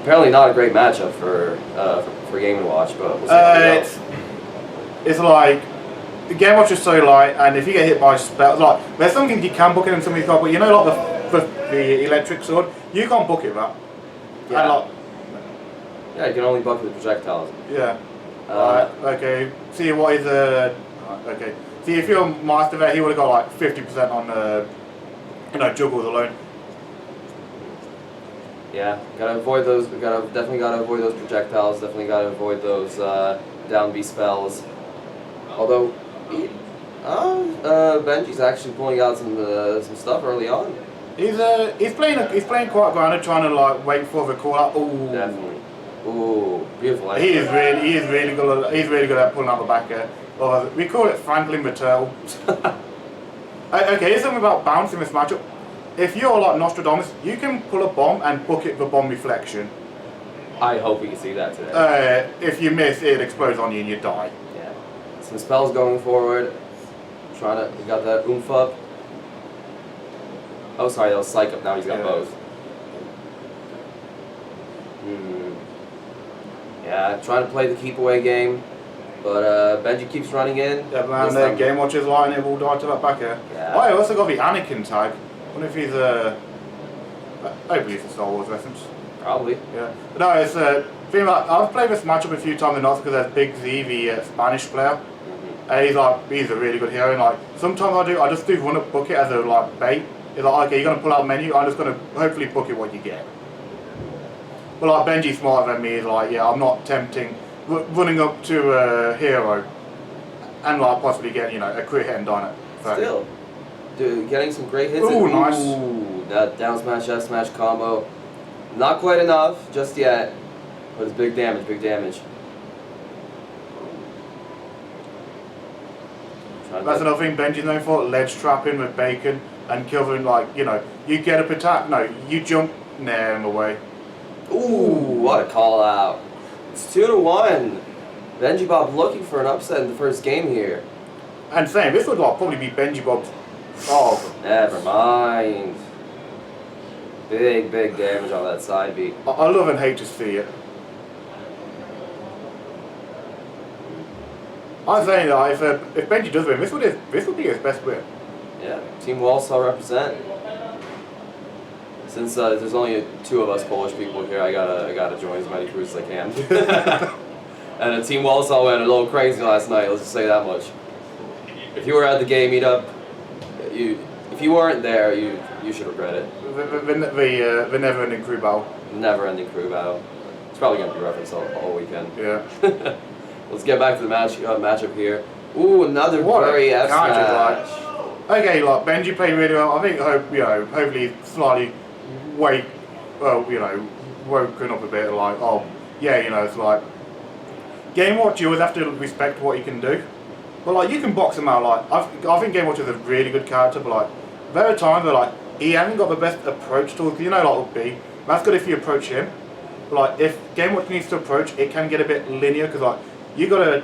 Apparently not a great matchup for Game & Watch, but we'll see how it goes. It's like the Game Watch is so light, and if you get hit by spells, like there's some things you can book it and some things you can't. But you know, like the electric sword, you can't book it that. Yeah. And like, yeah, you can only bucket the projectiles. yeah. Okay. See what is okay. See if you're Master there, he would have got like 50% on juggles alone. Yeah, gotta avoid those. Definitely gotta avoid those projectiles. Definitely gotta avoid those down B spells. Although, Benji's actually pulling out some stuff early on. He's playing quite grounded, trying to like wait for the call out. Ooh. Definitely. Ooh, beautiful. He is really good. He's really good at pulling out the back air. Or we call it Franklin the Turtle. Okay, here's something about bouncing this matchup. If you're like Nostradamus, you can pull a bomb and book it for bomb reflection. I hope we can see that today. If you miss, it explodes on you and you die. Yeah. Some spells going forward. We got that oomph up. Oh, sorry, that was psych up. Now he's got both. Yeah, trying to play the keep away game, but Benji keeps running in. Yeah, man, the Game Watch is lying, it will die to that back air. Yeah. Oh, I also got the Anakin tag. I wonder if he's hopefully it's a Star Wars reference. Probably. Yeah. But no, it's thing like I've played this matchup a few times in Oz because there's Big Z, the Spanish player. And he's a really good hero. And like sometimes I just do run up bucket as a like bait. It's like, okay, you're gonna pull out menu. I'm just gonna hopefully bucket what you get. But like Benji's smarter than me. Is like, yeah, I'm not tempting running up to a hero and like possibly getting a crit hit and dying it. Still, dude, getting some great hits. Ooh, nice. Ooh, that down smash, F smash combo. Not quite enough just yet, but it's big damage. Big damage. That's another thing Benji's known for, ledge trapping with bacon and killing you get up attack, no, you jump, nair him away. Ooh, what a call out. It's 2-1. benjibob looking for an upset in the first game here. And saying, this would probably be benjibob's. Oh. Never mind. Big damage on that side B. I love and hate to see it. I'm saying that if Benji does win, this would be his best win. Yeah, Team Warsaw represent. Since there's only 2 of us Polish people here, I gotta join as many crews as I can. And Team Warsaw went a little crazy last night. Let's just say that much. If you were at the game meetup, if you weren't there, you should regret it. The never-ending crew battle. Never-ending crew battle. It's probably gonna be referenced all weekend. Yeah. Let's get back to the matchup here. Ooh, another very F smash. Okay, like Benji played really well. I think hopefully slightly woken up a bit. Like, oh yeah, it's like Game Watch. You always have to respect what he can do. But like you can box him out. Like I think Game Watch is a really good character. But like there are times where like he hasn't got the best approach to like up B. That's good if you approach him. But like if Game Watch needs to approach, it can get a bit linear because like you got a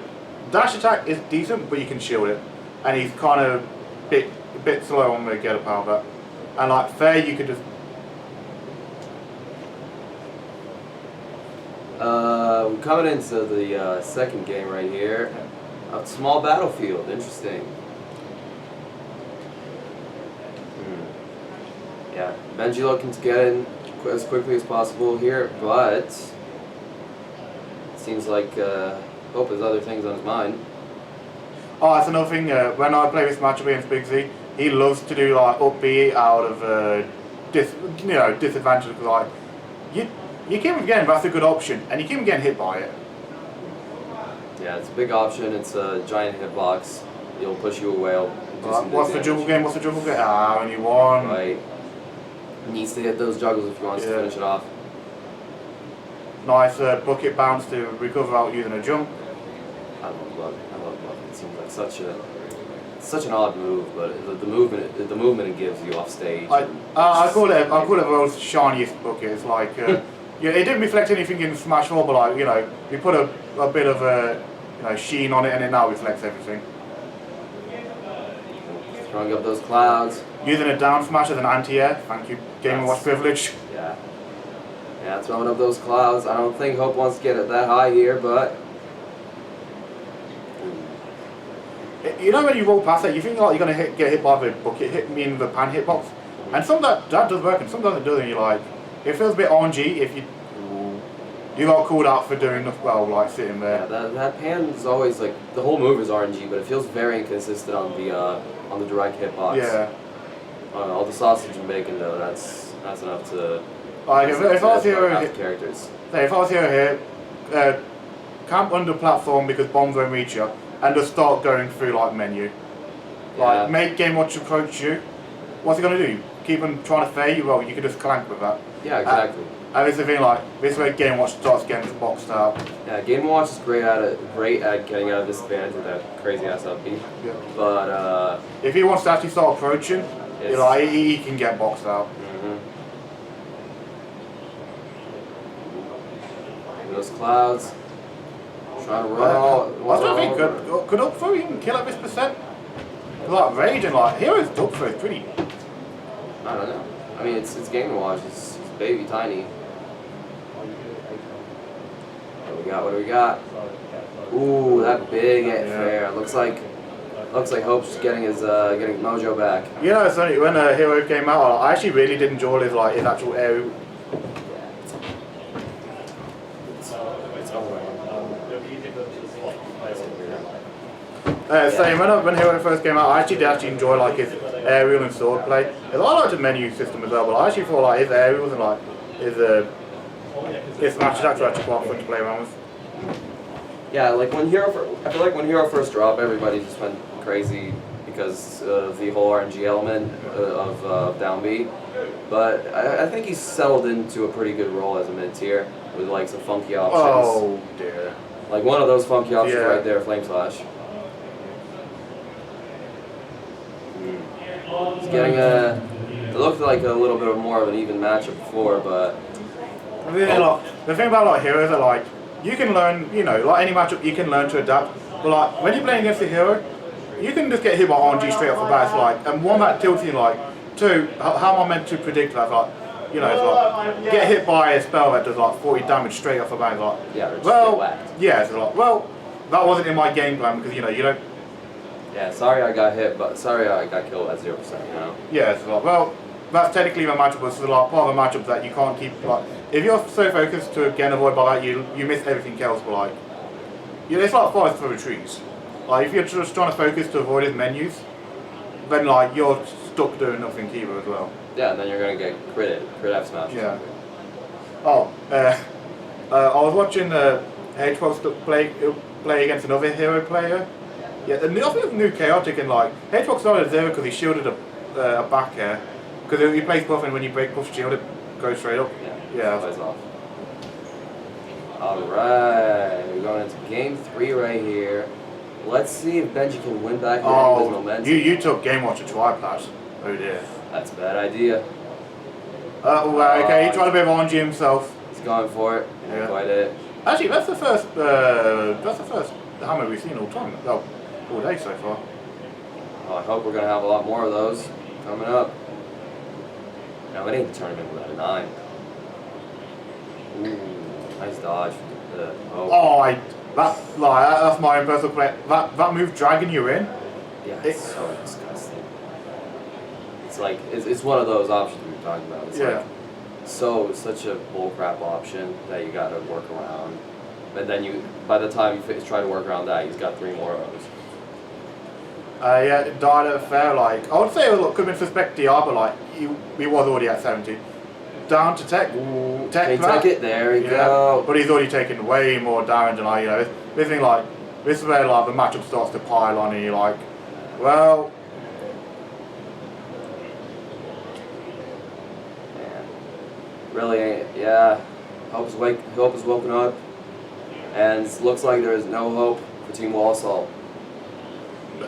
dash attack is decent, but you can shield it, and he's kind of a bit slow on the get up out of that. And like fair, you could just. We're coming into the second game right here. A small battlefield, interesting. Yeah, Benji looking to get in as quickly as possible here, but it seems like there's other things on his mind. Oh, that's another thing. When I play this matchup against Big Z, he loves to do like up B out of disadvantage because like you keep him getting, that's a good option, and you keep him getting hit by it. Yeah, it's a big option. It's a giant hitbox. It'll push you away. What's the juggle game? Ah, only one. Right. Needs to hit those juggles if he wants to finish it off. Nice bucket bounce to recover out using a jump. I love bucket. It seems like such an odd move, but the movement it gives you off stage. I call it the world's shiniest bucket. It's like it didn't reflect anything in Smash 4, but like we put a bit of a sheen on it, and it now reflects everything. Throwing up those clouds. Using a down smash as an anti-air. Thank you, Game & Watch privilege. Yeah. Yeah, throwing up those clouds. I don't think Hope wants to get it that high here, but You know when you roll past it, you think like you're gonna get hit by the bucket hit, meaning the pan hitbox, and some that does work, and some doesn't do it. And you're like, it feels a bit RNG if you got called out for doing well, like sitting there. yeah, that pan is always like the whole move is RNG, but it feels very inconsistent on the direct hitbox. Yeah. All the sausage and bacon though, that's enough to. Like if I was here, characters. say if I was here, camp under platform because bombs won't reach you, and just start going through like menu. Like make Game Watch approach you. What's he gonna do? Keep on trying to fade you? Well, you could just clank with that. Yeah, exactly. And it's the thing like this way Game Watch starts getting boxed out. Yeah, Game Watch is great at getting out of disadvantage with that crazy ass up B. Yeah. But if he wants to actually start approaching, you know, he can get boxed out. Those clouds. Trying to run all. I don't think could up throw even kill at this percent? Like Rage and like Hero's up throw is pretty. I don't know. I mean, it's Game Watch. It's baby tiny. What do we got? Ooh, that big hit fair. Looks like Hope's getting his getting mojo back. You know, it's funny when Hero came out. I actually really did enjoy his actual aerial. Same when Hero first came out, I actually did enjoy like his aerial and sword play. I liked the menu system as well, but I actually thought like his aerials and like his smash attacks were actually quite fun to play around with. Yeah, like I feel like when Hero first dropped, everybody just went crazy because of the whole RNG element of down B. But I think he's settled into a pretty good role as a mid tier with like some funky options. Oh dear. Like one of those funky options right there, Flame Slash. He's getting it looked like a little bit more of an even matchup before, but the thing about like Heroes are like you can learn, you know, like any matchup you can learn to adapt. But like when you're playing against a hero, you can just get hit by RNG straight off the bat. It's like, and one that tilts you like, two, how am I meant to predict that? Like, you know, it's like get hit by a spell that does like 40 damage straight off the bat. It's like, it's like, well, that wasn't in my game plan because you know you don't. Yeah, sorry I got hit, but sorry I got killed at 0%, you know? Yeah, it's like, well, that's technically a matchup, but it's like part of a matchup that you can't keep, like, if you're so focused to again avoid by that, you miss everything else, but like, you know, it's like forest through trees. Like, if you're just trying to focus to avoid his menus, then like, you're stuck doing nothing either as well. Yeah, and then you're gonna get crit F smash. Yeah. Oh, I was watching Hedgehog play against another hero player. Yeah, and I think new chaotic and like Hedgehog started at 0 because he shielded a back air because he plays buff and when you break buff shield it goes straight up. Yeah. Plays off. All right, we're going into game 3 right here. Let's see if Benji can win back his momentum. You took Game Watch to triplat. Oh dear. That's a bad idea. Okay, he tried a bit of RNG himself. He's going for it. Yeah. Quite it. Actually, that's the first hammer we've seen all time. Oh, all day so far. Well, I hope we're going to have a lot more of those coming up. No, it ain't the tournament without a 9. Ooh, nice dodge. That's my own personal play. That move dragging you in. Yeah, it's so disgusting. It's like it's one of those options we were talking about. It's like such a bullcrap option that you got to work around. But then by the time you try to work around that, he's got 3 more of those. Yeah, died at a fair, like, I would say it could have been suspect DR, but like, he was already at 70. Down to tech. Tech it, there we go. But he's already taken way more damage than I, you know, this thing like, this is where like the matchup starts to pile on and you're like, well. Man. Really, yeah. Hope is woken up. And it looks like there is no hope for Team Wall Assault.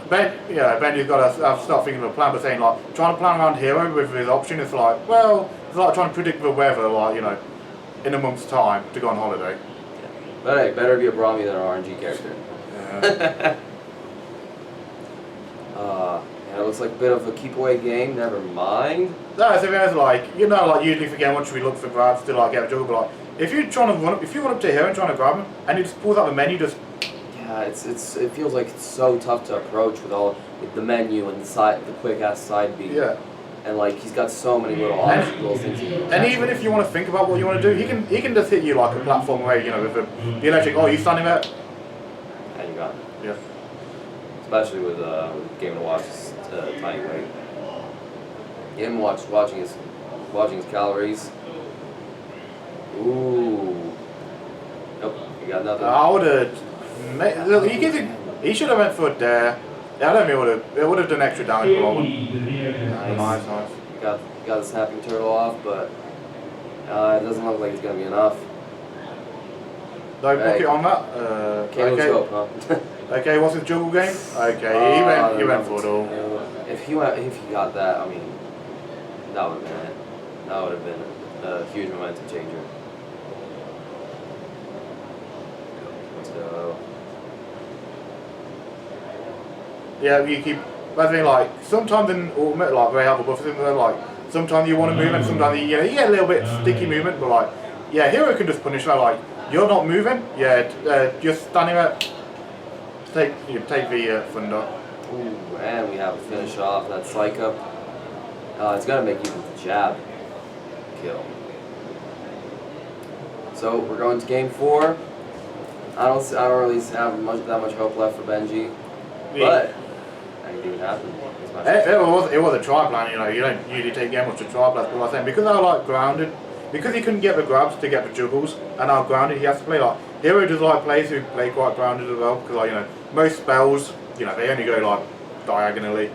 Benji's got to start thinking of a plan, but saying like, trying to plan around Hero with his option, it's like, well, it's like trying to predict the weather, like, you know, in a month's time to go on holiday. Yeah. But hey, better be a Brahmi than an RNG character. Yeah. And it it's like a bit of a keep away game. Never mind. No, so it's like, you know, like usually for game watch we look for grabs to like get a juggle, but like if you're trying to run up, if you run up to here and trying to grab him, and he just pulls out the menu, just Yeah, it feels like it's so tough to approach with all with the menu and the quick ass side beat. yeah. And like he's got so many little options, little things. And even if you want to think about what you want to do, he can just hit you like a platform way, you know, with the electric. Oh, you standing there? And you got it. Yeah. Especially with Game & Watch's tying weight. Game & Watch watching his calories. Ooh. Nope, you got nothing. I would have. He should have went for a dare. Yeah, I don't think it would have done extra damage, but I would. Nice. You got the snapping turtle off, but it doesn't look like it's gonna be enough. Don't book it on that. Okay, let's go, huh? Okay, what's his juggle game? Okay, he went for it all. If he got that, I mean, that would have been it. That would have been a huge momentum changer. So. Yeah, you keep. I think like sometimes in ultimate, like they have a buffer thing, like sometimes you want to move and sometimes you get a little bit sticky movement, but like yeah, hero can just punish that. Like you're not moving, yeah, just standing there. Take the thunder. Ooh, and we have to finish off that psych up. It's gonna make you with the jab kill. So we're going to game 4. I don't really have that much hope left for Benji, but anything can happen. It was a try plan, you know. You don't usually take game much to try plan, but I think because I like grounded, because he couldn't get the grabs to get the juggles, and now grounded, he has to play like hero does like players who play quite grounded as well, because like you know most spells, you know, they only go like diagonally.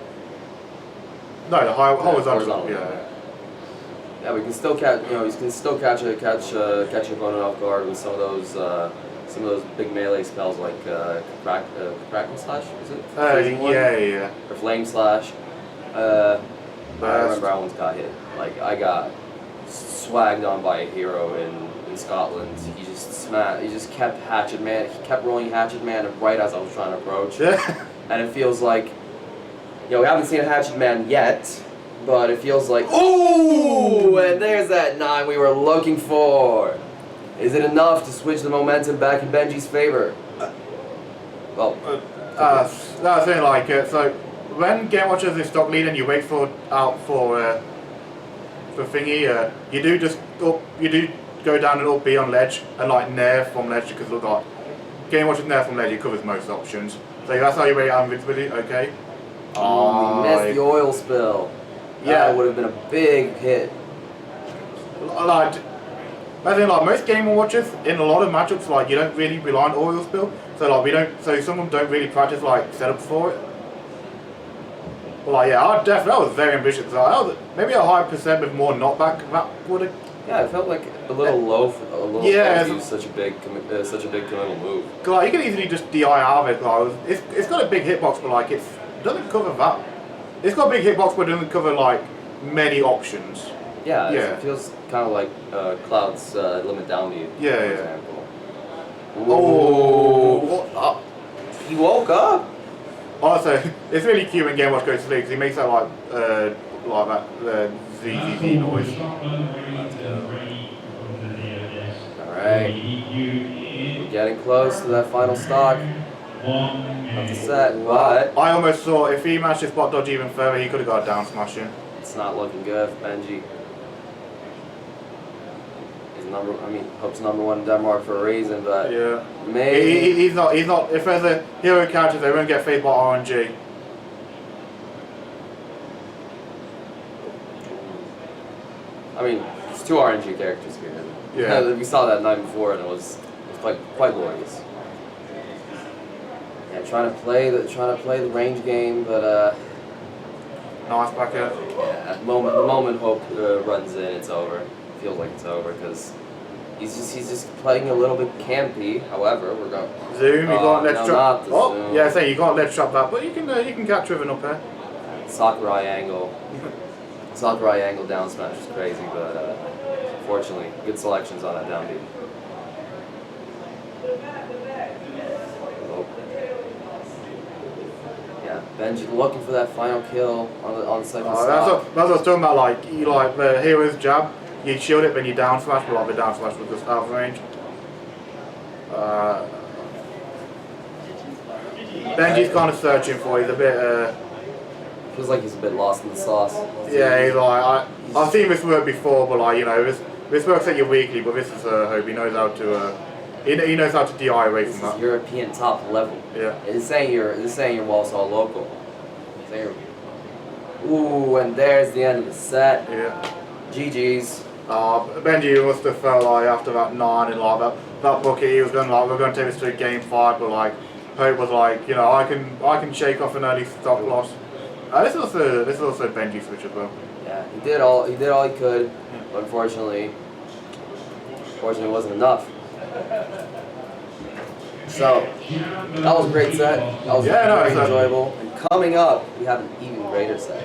No, the horizontal. Yeah, we can still catch. You know, you can still catch your opponent off guard with some of those big melee spells like Kraken Slash. Is it? Yeah. Or Flame Slash. I remember I once got hit. Like I got swagged on by a hero in Scotland. He just kept Hatchet Man. He kept rolling Hatchet Man right as I was trying to approach. Yeah. And it feels like, you know, we haven't seen a Hatchet Man yet, but it feels like, ooh, and there's that 9 we were looking for. Is it enough to switch the momentum back in Benji's favor? Well, that's the thing. Like so, when Game Watch is stock lead and you wait for thingy, you do go down and up B on ledge and like nair from ledge because look like Game Watch is nair from ledge. It covers most options. So that's how you wait out invincibility. Okay. We missed the oil spill. Yeah, that would have been a big hit. Like, I think like most Game Watchers in a lot of matchups, like you don't really rely on oil spill. So like some of them don't really practice like setups for it. But like yeah, that was very ambitious. So maybe a higher percent with more knockback. That would have. Yeah, it felt like a little low to use such a big committal move. Cause like you can easily just DI out of it. Like it's got a big hitbox, but like it doesn't cover that. It's got a big hitbox, but it doesn't cover like many options. Yeah. It feels kind of like Cloud's limit down to you. Yeah. For example. Oh, he woke up. Also, it's really cute when Game Watch goes to sleep because he makes that like that ZZZ noise. Alright. We're getting close to that final stock of the set, but I almost thought if he managed to spot dodge even further, he could have got a down smash in. it's not looking good for Benji. Hope's #1 in Denmark for a reason, but yeah, maybe he's not. If there's a hero character, they won't get faced by RNG. I mean, there's 2 RNG characters here. Yeah. We saw that night before, and it was quite glorious. Yeah, trying to play the range game, but Nice back here. yeah, the moment Hope runs in, it's over. Feels like it's over because he's just playing a little bit campy. However, we're going Zoom. You got ledge trap. Zoom. Yeah, say you got ledge trap that, but you can catch with an up air. Sakurai angle. Sakurai angle down smash is crazy, but unfortunately, good selections on that down beat. Yeah, Benji looking for that final kill on the second That's stop. what I was talking about. Like the hero's jab, you shield it, then you down smash, but like the down smash was just out of range. Benji's kind of searching for. He's a bit. Feels like he's a bit lost in the sauce. Yeah, he's like I've seen this work before, but like this works at your weekly, but this is hope he knows how to. He knows how to DI away This from is that. European top level. Yeah. It's saying you're Walsall local. It's saying ooh, and there's the end of the set. Yeah. GG's. Benji must have felt like after that 9 and like that bucket he was going like we're going to take this to a game 5, but like Hope was like I can shake off an early stop loss. This is also Benji's switch as well. Yeah, he did all he could, but unfortunately it wasn't enough. So that was a great set. That was very enjoyable. And coming up, we have an even greater set.